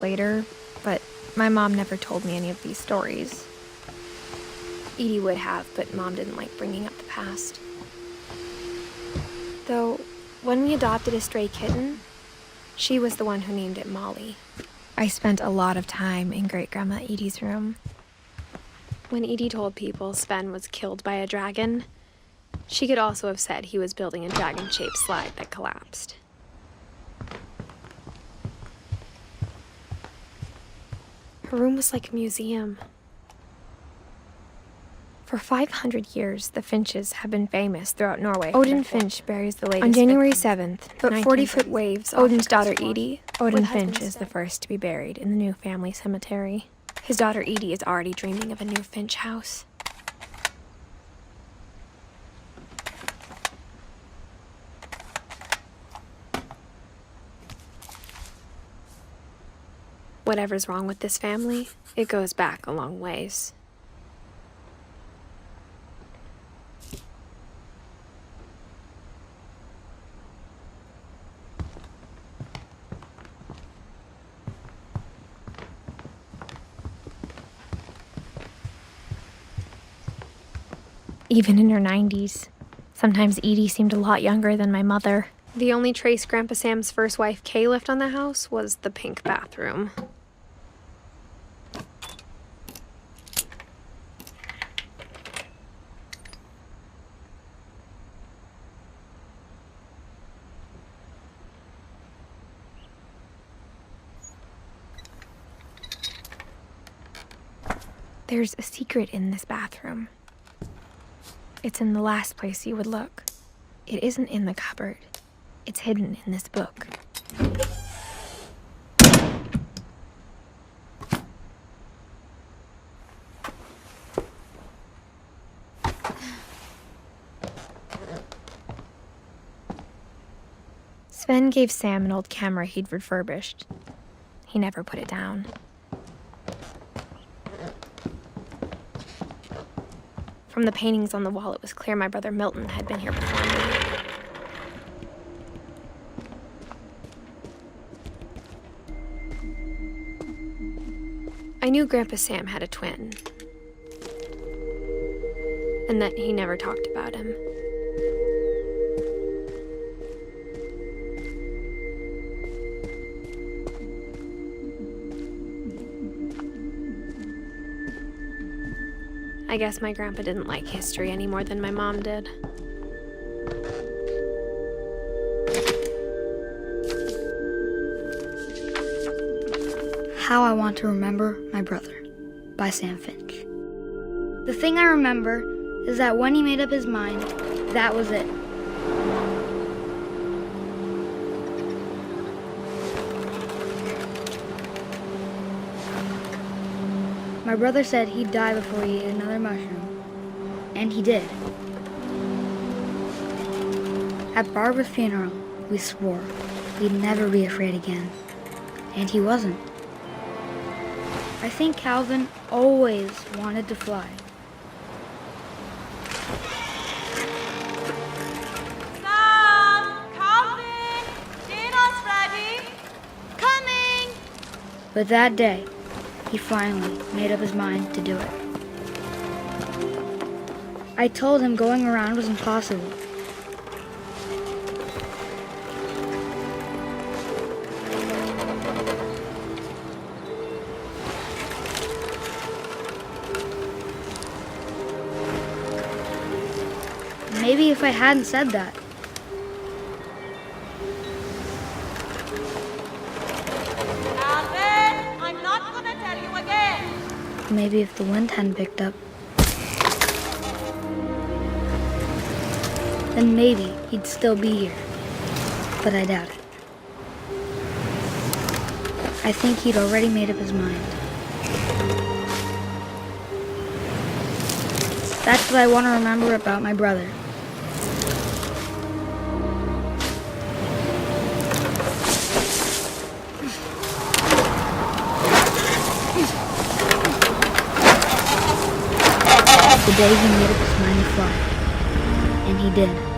later, but my mom never told me any of these stories. Edie would have, but Mom didn't like bringing up the past. Though, when we adopted a stray kitten, she was the one who named it Molly. I spent a lot of time in Great-Grandma Edie's room. When Edie told people Sven was killed by a dragon, she could also have said he was building a dragon-shaped slide that collapsed. Her room was like a museum. For 500 years, the Finches have been famous throughout Norway. Odin Finch buries the latest. On January 7th, but 40-foot waves. Odin's daughter Edie. Odin Finch is the first to be buried in the new family cemetery. His daughter Edie is already dreaming of a new Finch house. Whatever's wrong with this family, it goes back a long ways. Even in her 90s. Sometimes Edie seemed a lot younger than my mother. The only trace Grandpa Sam's first wife Kay left on the house was the pink bathroom. There's a secret in this bathroom. It's in the last place you would look. It isn't in the cupboard. It's hidden in this book. Sven gave Sam an old camera he'd refurbished. He never put it down. From the paintings on the wall, it was clear my brother Milton had been here before me. I knew Grandpa Sam had a twin, and that he never talked about him. I guess my grandpa didn't like history any more than my mom did. How I Want to Remember My Brother by Sam Finch. The thing I remember is that when he made up his mind, that was it. My brother said he'd die before he ate another mushroom, and he did. At Barbara's funeral, we swore we'd never be afraid again, and he wasn't. I think Calvin always wanted to fly. Sam! Calvin! Dinner's ready! Coming! But that day, he finally made up his mind to do it. I told him going around was impossible. Maybe if I hadn't said that, Calvin! I'm not gonna tell you again! maybe if the wind hadn't picked up, then maybe he'd still be here. But I doubt it. I think he'd already made up his mind. That's what I want to remember about my brother. The day he made up his mind to fly. And he did.